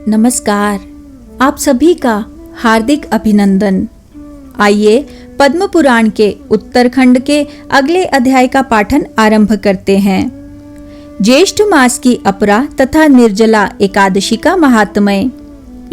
नमस्कार। आप सभी का हार्दिक अभिनंदन। आइए पद्म पुराण के उत्तरखंड के अगले अध्याय का पाठन आरंभ करते हैं। ज्येष्ठ मास की अपरा तथा निर्जला एकादशी का महात्म्य।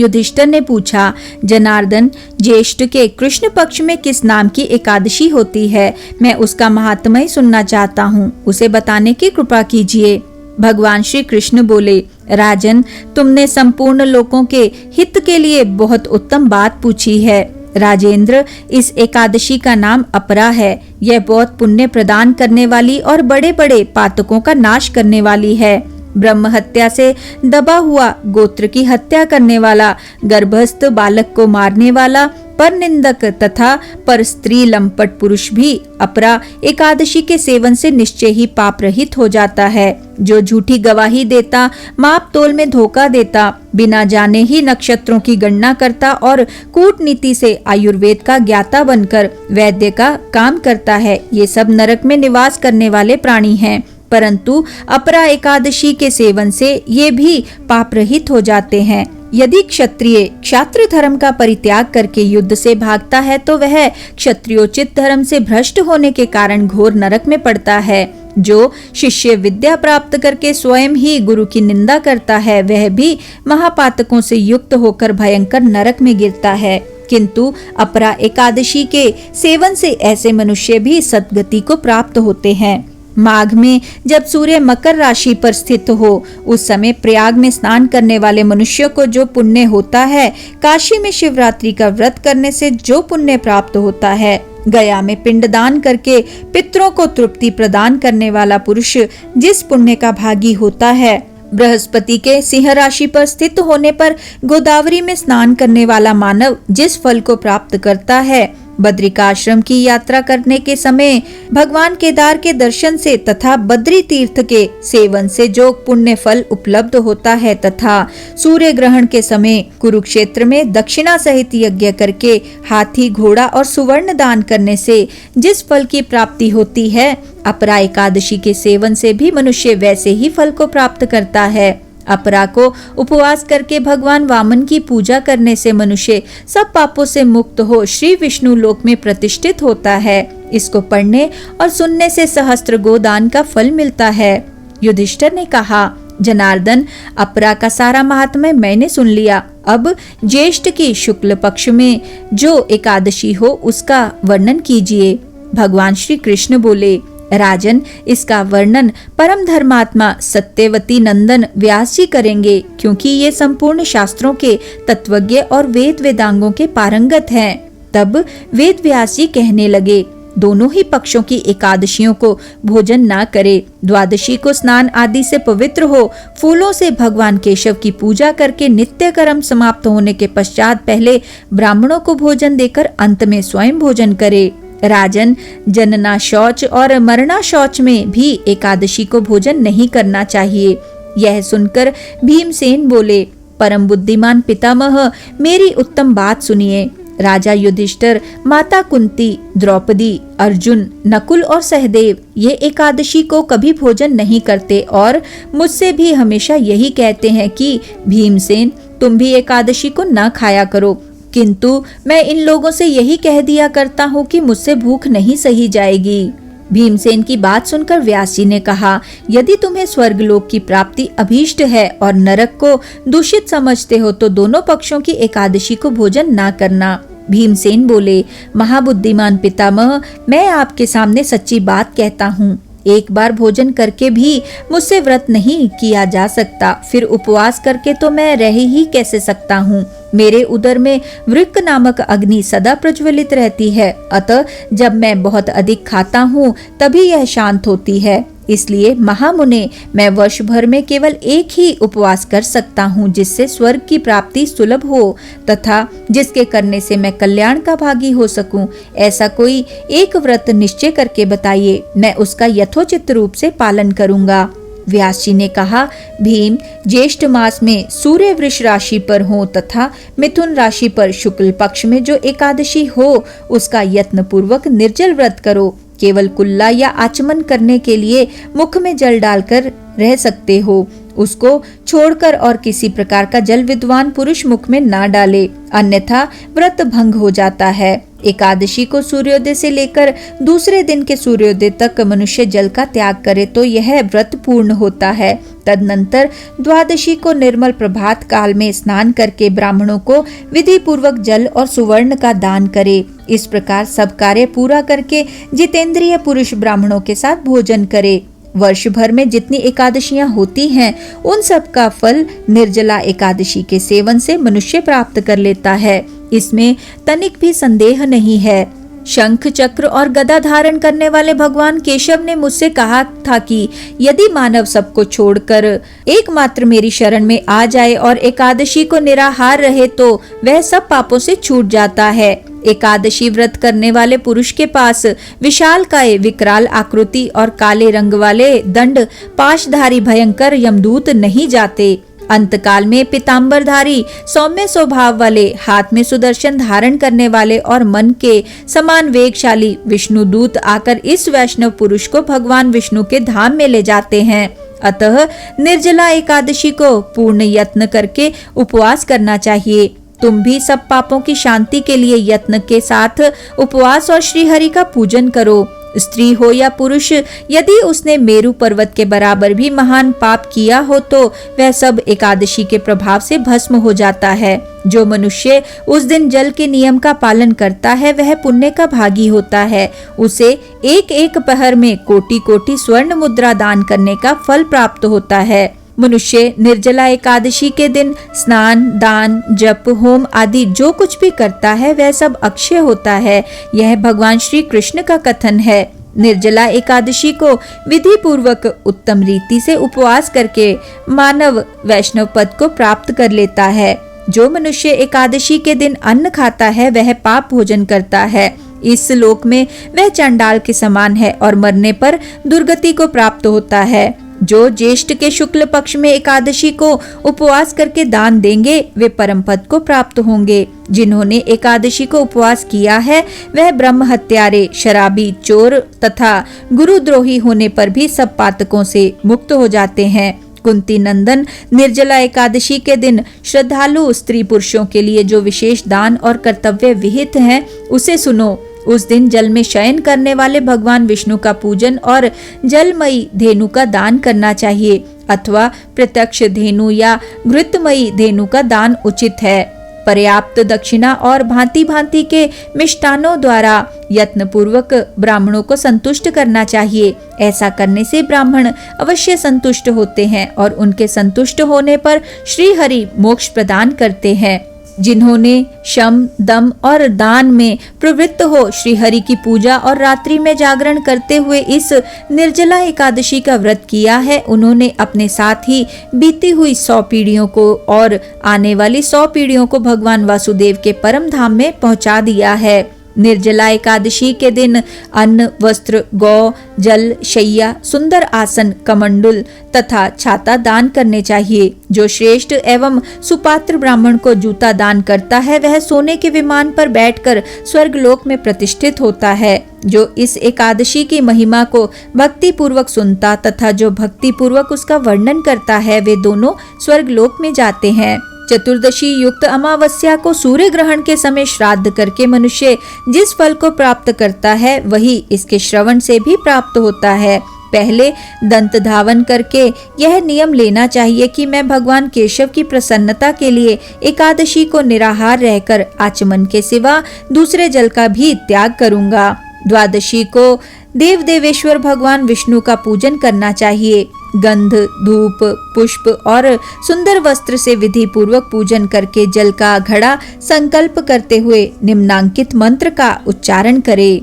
युधिष्ठिर ने पूछा, जनार्दन, ज्येष्ठ के कृष्ण पक्ष में किस नाम की एकादशी होती है? मैं उसका महात्म्य सुनना चाहता हूँ, उसे बताने की कृपा कीजिए। भगवान श्री कृष्ण बोले, राजन, तुमने संपूर्ण लोगों के हित के लिए बहुत उत्तम बात पूछी है। राजेंद्र, इस एकादशी का नाम अपरा है। यह बहुत पुण्य प्रदान करने वाली और बड़े बड़े पातकों का नाश करने वाली है। ब्रह्म हत्या से दबा हुआ, गोत्र की हत्या करने वाला, गर्भस्थ बालक को मारने वाला, पर निंदक तथा पर स्त्री लंपट पुरुष भी अपरा एकादशी के सेवन से निश्चय ही पाप रहित हो जाता है। जो झूठी गवाही देता, माप तोल में धोखा देता, बिना जाने ही नक्षत्रों की गणना करता और कूटनीति से आयुर्वेद का ज्ञाता बनकर वैद्य का काम करता है, ये सब नरक में निवास करने वाले प्राणी हैं। परंतु अपरा एकादशी के सेवन से ये भी पाप रहित हो जाते हैं। यदि क्षत्रिय क्षात्र धर्म का परित्याग करके युद्ध से भागता है तो वह क्षत्रियोचित धर्म से भ्रष्ट होने के कारण घोर नरक में पड़ता है। जो शिष्य विद्या प्राप्त करके स्वयं ही गुरु की निंदा करता है, वह भी महापातकों से युक्त होकर भयंकर नरक में गिरता है। किंतु अपरा एकादशी के सेवन से ऐसे मनुष्य भी सद्गति को प्राप्त होते हैं। माघ में जब सूर्य मकर राशि पर स्थित हो, उस समय प्रयाग में स्नान करने वाले मनुष्य को जो पुण्य होता है, काशी में शिवरात्रि का व्रत करने से जो पुण्य प्राप्त होता है, गया में पिंडदान करके पितरों को तृप्ति प्रदान करने वाला पुरुष जिस पुण्य का भागी होता है, बृहस्पति के सिंह राशि पर स्थित होने पर गोदावरी में स्नान करने वाला मानव जिस फल को प्राप्त करता है, बद्रिकाश्रम की यात्रा करने के समय भगवान केदार के दर्शन से तथा बद्री तीर्थ के सेवन से जो पुण्य फल उपलब्ध होता है, तथा सूर्य ग्रहण के समय कुरुक्षेत्र में दक्षिणा सहित यज्ञ करके हाथी, घोड़ा और सुवर्ण दान करने से जिस फल की प्राप्ति होती है, अपरा एकादशी के सेवन से भी मनुष्य वैसे ही फल को प्राप्त करता है। अपरा को उपवास करके भगवान वामन की पूजा करने से मनुष्य सब पापों से मुक्त हो श्री विष्णु लोक में प्रतिष्ठित होता है। इसको पढ़ने और सुनने से सहस्त्र गोदान का फल मिलता है। युधिष्ठिर ने कहा, जनार्दन, अपरा का सारा महात्म्य मैंने सुन लिया। अब ज्येष्ठ की शुक्ल पक्ष में जो एकादशी हो उसका वर्णन कीजिए। भगवान श्री कृष्ण बोले, राजन, इसका वर्णन परम धर्मात्मा सत्यवती नंदन व्यास जी करेंगे, क्योंकि ये संपूर्ण शास्त्रों के तत्वज्ञ और वेद वेदांगों के पारंगत हैं। तब वेद व्यास जी कहने लगे, दोनों ही पक्षों की एकादशियों को भोजन न करे। द्वादशी को स्नान आदि से पवित्र हो, फूलों से भगवान केशव की पूजा करके नित्य कर्म समाप्त होने के पश्चात पहले ब्राह्मणों को भोजन देकर अंत में स्वयं भोजन करे। राजन, जनना शौच और मरना शौच में भी एकादशी को भोजन नहीं करना चाहिए। यह सुनकर भीमसेन बोले, परम बुद्धिमान पितामह, मेरी उत्तम बात सुनिए। राजा युधिष्ठिर, माता कुंती, द्रौपदी, अर्जुन, नकुल और सहदेव ये एकादशी को कभी भोजन नहीं करते और मुझसे भी हमेशा यही कहते हैं कि भीमसेन, तुम भी एकादशी को न खाया करो। किंतु मैं इन लोगों से यही कह दिया करता हूँ कि मुझसे भूख नहीं सही जाएगी। भीमसेन की बात सुनकर व्यास जी ने कहा, यदि तुम्हें स्वर्गलोक की प्राप्ति अभीष्ट है और नरक को दूषित समझते हो तो दोनों पक्षों की एकादशी को भोजन ना करना। भीमसेन बोले, महाबुद्धिमान पितामह, मैं आपके सामने सच्ची बात कहता हूँ। एक बार भोजन करके भी मुझसे व्रत नहीं किया जा सकता, फिर उपवास करके तो मैं रह ही कैसे सकता हूँ। मेरे उदर में वृक्क नामक अग्नि सदा प्रज्वलित रहती है, अतः जब मैं बहुत अधिक खाता हूँ तभी यह शांत होती है। इसलिए महामुने, मैं वर्ष भर में केवल एक ही उपवास कर सकता हूँ, जिससे स्वर्ग की प्राप्ति सुलभ हो तथा जिसके करने से मैं कल्याण का भागी हो सकूं। ऐसा कोई एक व्रत निश्चय करके बताइए, मैं उसका यथोचित रूप से पालन करूंगा। व्यास जी ने कहा, भीम, ज्येष्ठ मास में सूर्य वृष राशि पर हो तथा मिथुन राशि पर शुक्ल पक्ष में जो एकादशी हो उसका यत्न पूर्वक निर्जल व्रत करो। केवल कुल्ला या आचमन करने के लिए मुख में जल डालकर रह सकते हो। उसको छोड़कर और किसी प्रकार का जल विद्वान पुरुष मुख में ना डाले, अन्यथा व्रत भंग हो जाता है। एकादशी को सूर्योदय से लेकर दूसरे दिन के सूर्योदय तक मनुष्य जल का त्याग करे तो यह व्रत पूर्ण होता है। तदनंतर द्वादशी को निर्मल प्रभात काल में स्नान करके ब्राह्मणों को विधि पूर्वक जल और सुवर्ण का दान करे। इस प्रकार सब कार्य पूरा करके जितेंद्रिय पुरुष ब्राह्मणों के साथ भोजन करे। वर्ष भर में जितनी एकादशियां होती हैं, उन सब का फल निर्जला एकादशी के सेवन से मनुष्य प्राप्त कर लेता है। इसमें तनिक भी संदेह नहीं है। शंख चक्र और गदा धारण करने वाले भगवान केशव ने मुझसे कहा था कि यदि मानव सबको छोड़कर एकमात्र मेरी शरण में आ जाए और एकादशी को निराहार रहे तो वह सब पापों से छूट जाता है। एकादशी व्रत करने वाले पुरुष के पास विशालकाय विकराल आकृति और काले रंग वाले दंड पाशधारी भयंकर यमदूत नहीं जाते। अंतकाल में पीतांबरधारी सौम्य स्वभाव वाले, हाथ में सुदर्शन धारण करने वाले और मन के समान वेगशाली विष्णुदूत आकर इस वैष्णव पुरुष को भगवान विष्णु के धाम में ले जाते हैं। अतः निर्जला एकादशी को पूर्ण यत्न करके उपवास करना चाहिए। तुम भी सब पापों की शांति के लिए यत्न के साथ उपवास और श्री हरि का पूजन करो। स्त्री हो या पुरुष, यदि उसने मेरु पर्वत के बराबर भी महान पाप किया हो तो वह सब एकादशी के प्रभाव से भस्म हो जाता है। जो मनुष्य उस दिन जल के नियम का पालन करता है वह पुण्य का भागी होता है। उसे एक एक पहर में कोटि कोटि स्वर्ण मुद्रा दान करने का फल प्राप्त होता है। मनुष्य निर्जला एकादशी के दिन स्नान, दान, जप, होम आदि जो कुछ भी करता है वह सब अक्षय होता है। यह भगवान श्री कृष्ण का कथन है। निर्जला एकादशी को विधि पूर्वक उत्तम रीति से उपवास करके मानव वैष्णव पद को प्राप्त कर लेता है। जो मनुष्य एकादशी के दिन अन्न खाता है वह पाप भोजन करता है। इस लोक में वह चंडाल के समान है और मरने पर दुर्गति को प्राप्त होता है। जो ज्येष्ठ के शुक्ल पक्ष में एकादशी को उपवास करके दान देंगे वे परम पद को प्राप्त होंगे। जिन्होंने एकादशी को उपवास किया है वह ब्रह्म हत्यारे, शराबी, चोर तथा गुरुद्रोही होने पर भी सब पातकों से मुक्त हो जाते हैं। कुंती नंदन, निर्जला एकादशी के दिन श्रद्धालु स्त्री पुरुषों के लिए जो विशेष दान और कर्तव्य विहित हैं उसे सुनो। उस दिन जल में शयन करने वाले भगवान विष्णु का पूजन और जलमयी धेनु का दान करना चाहिए अथवा प्रत्यक्ष धेनु या घृतमयी धेनु का दान उचित है। पर्याप्त दक्षिणा और भांति भांति के मिष्टानों द्वारा यत्न पूर्वक ब्राह्मणों को संतुष्ट करना चाहिए। ऐसा करने से ब्राह्मण अवश्य संतुष्ट होते हैं और उनके संतुष्ट होने पर श्री हरि मोक्ष प्रदान करते हैं। जिन्होंने शम, दम और दान में प्रवृत्त हो श्री हरि की पूजा और रात्रि में जागरण करते हुए इस निर्जला एकादशी का व्रत किया है, उन्होंने अपने साथ ही बीती हुई 100 पीढ़ियों को और आने वाली 100 पीढ़ियों को भगवान वासुदेव के परम धाम में पहुंचा दिया है। निर्जला एकादशी के दिन अन्न, वस्त्र, गौ, जल, शैया, सुंदर आसन, कमंडल तथा छाता दान करने चाहिए। जो श्रेष्ठ एवं सुपात्र ब्राह्मण को जूता दान करता है वह सोने के विमान पर बैठकर स्वर्गलोक में प्रतिष्ठित होता है। जो इस एकादशी की महिमा को भक्ति पूर्वक सुनता तथा जो भक्ति पूर्वक उसका वर्णन करता है वे दोनों स्वर्गलोक में जाते हैं। चतुर्दशी युक्त अमावस्या को सूर्य ग्रहण के समय श्राद्ध करके मनुष्य जिस फल को प्राप्त करता है वही इसके श्रवण से भी प्राप्त होता है। पहले दंत धावन करके यह नियम लेना चाहिए कि मैं भगवान केशव की प्रसन्नता के लिए एकादशी को निराहार रहकर आचमन के सिवा दूसरे जल का भी त्याग करूंगा। द्वादशी को देव देवेश्वर भगवान विष्णु का पूजन करना चाहिए। गंध, धूप, पुष्प और सुंदर वस्त्र से विधि पूर्वक पूजन करके जल का घड़ा संकल्प करते हुए निम्नांकित मंत्र का उच्चारण करे।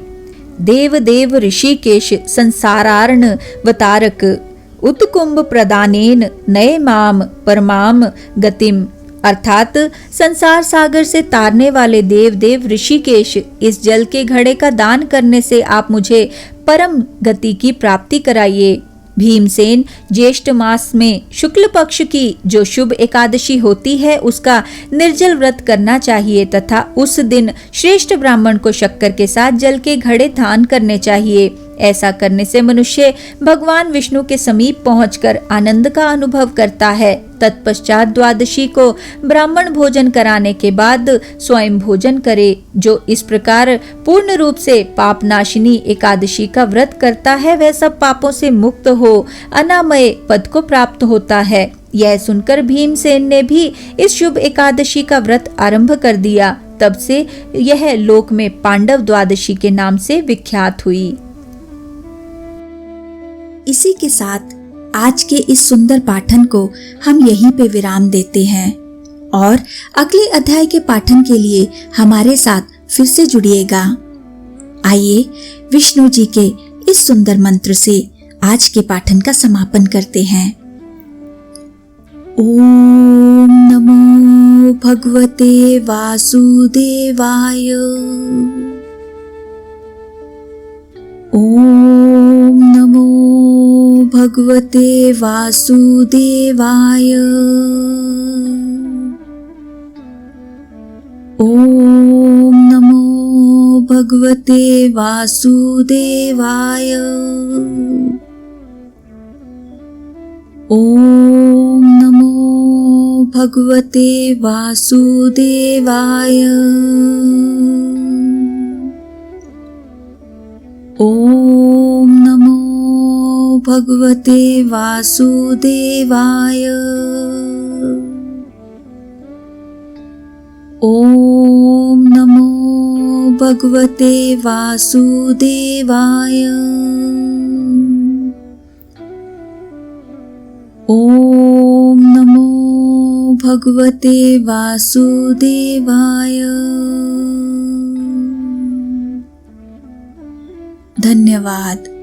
देव देव ऋषिकेश संसारार्ण वतारक उत्कुंभ प्रदानेन नये माम परमाम गतिम। अर्थात संसार सागर से तारने वाले देव देव ऋषिकेश, इस जल के घड़े का दान करने से आप मुझे परम गति की प्राप्ति कराइए। भीमसेन, ज्येष्ठ मास में शुक्ल पक्ष की जो शुभ एकादशी होती है उसका निर्जल व्रत करना चाहिए तथा उस दिन श्रेष्ठ ब्राह्मण को शक्कर के साथ जल के घड़े दान करने चाहिए। ऐसा करने से मनुष्य भगवान विष्णु के समीप पहुंचकर आनंद का अनुभव करता है। तत्पश्चात द्वादशी को ब्राह्मण भोजन कराने के बाद स्वयं भोजन करे। जो इस प्रकार पूर्ण रूप से पाप नाशिनी एकादशी का व्रत करता है वह सब पापों से मुक्त हो अनामय पद को प्राप्त होता है। यह सुनकर भीमसेन ने भी इस शुभ एकादशी का व्रत आरंभ कर दिया। तब से यह लोक में पांडव द्वादशी के नाम से विख्यात हुई। इसी के साथ आज के इस सुंदर पाठन को हम यहीं पे विराम देते हैं और अगले अध्याय के पाठन के लिए हमारे साथ फिर से जुड़िएगा। आइए विष्णु जी के इस सुंदर मंत्र से आज के पाठन का समापन करते हैं। ओम नमो भगवते वासुदेवाय। ओम नमो भगवते वासुदेवाय। ओम नमो भगवते वासुदेवाय। ओम नमो भगवते वासुदेवाय। ओम नमो भगवते वासुदेवाय। ओम नमो भगवते वासुदेवाय। ओम नमो भगवते वासुदेवाय। धन्यवाद।